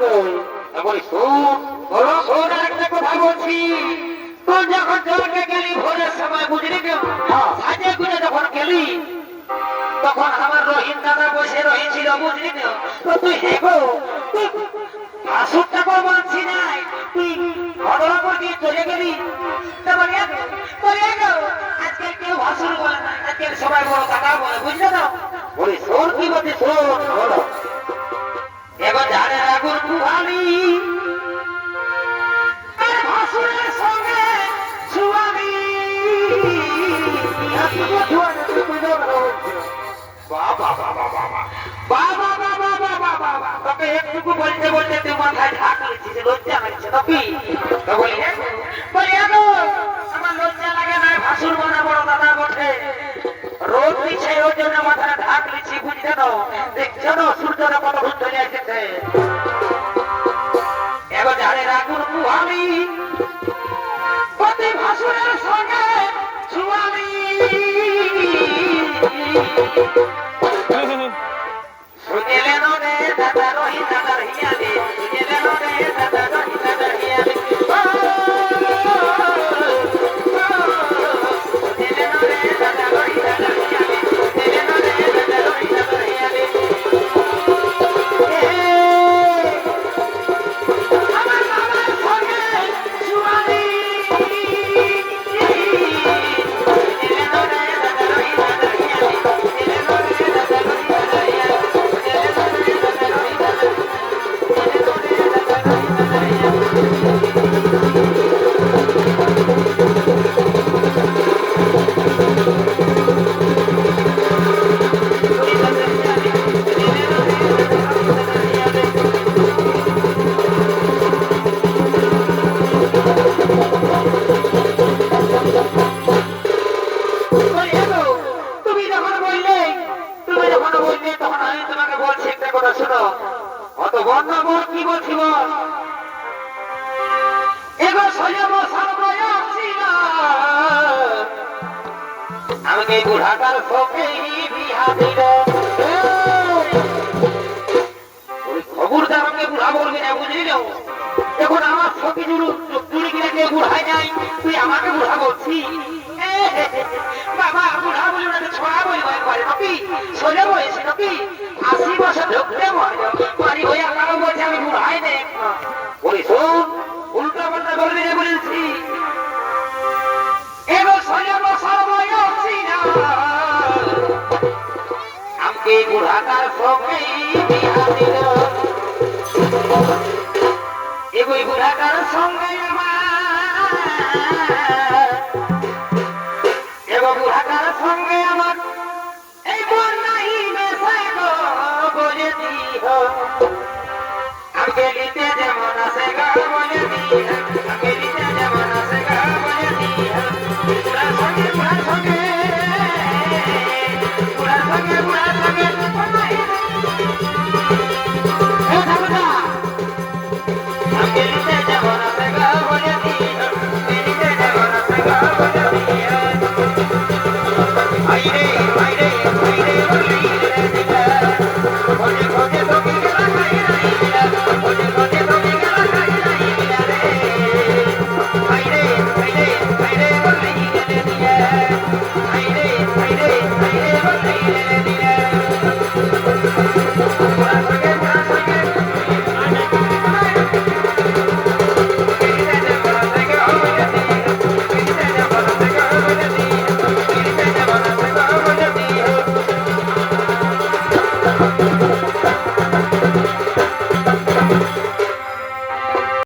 গো বলি শোন বলো শোন একটা কথা বলছি তুই যখন জলকে গেলি ভোরের সময় বুঝলি কেউ সাজে গুজে যখন গেলি তখন আমার রহিম দাদা বসে রয়েছিল বুঝলি কেউ তো তুই হেগো তুই ভাসুরটা করে মানছি নাই তুই ঘটনা করে দিয়ে চলে গেলি আজকে কেউ ভাসুর বলে না আজকে সবাই বড় কাকা বলে বুঝলে না বলি শোন কি বলছি শোন বলো এবার ঝাড়ে আগুন কুহালি ভাসুরের সঙ্গে সুয়ালি একটুকু বলতে বলতে তুই মাথায় ঢাক নিচ্ছিস লজ্জা লাগছে নাকি আমার লজ্জা লাগে না ভাসুর মানে বড় দাদা বটে রোদ দিচ্ছে ওই জন্য মাথায় ঢাক নিচ্ছি বুঝতে না দেখছো না সূর্যটা কত ভূত চলে এসেছে এবার ঝাড়ে রাখুন কুহালি প্রতি ভাসুরের সঙ্গে সুয়ালি শুনেলেন রে দাদা রহি দাদার হিয়ালি শুনেলেন রে দাদা রহি দাদার হিয়ালি শুনেলেন রে দাদা রহি দাদার হিয়ালি শুনেলেন রে দাদা রহি দাদার হিয়ালি আমার বাবার সঙ্গে সুয়ালি শুনেলেন রে দাদা রহি দাদার হিয়ালি শুনেলেন রে দাদা রহি দাদার হিয়ালি আমাকে বুড়াটার সঙ্গে বিহা দিল খবরদার আমাকে বুড়া বলবি না বুঝলি না এখন আমার সখী চুরি কিনে কে বুড়াই নাই তুই আমাকে বুড়া বলছি বাবা বুড়া বলি না ছড়া বলি করে নাকি সোজা বলেছি নাকি 80 বছর ঢুকতে পারি ওই আমারও বলছে আমি বুড়াই দেখ বলি শোন উল্টা পাল্টা বলবি না বলেছি এবার সোজা বছর আমাকে বুড়াটার সঙ্গে বিহা দিল এগোই বুড়াটার সঙ্গে এগো বুড়াটার সঙ্গে আমার এই মন নাই বেসাই গো বলে দিহ আমাকে নিতে যেমন আসে গা বলে দিহ আমাকে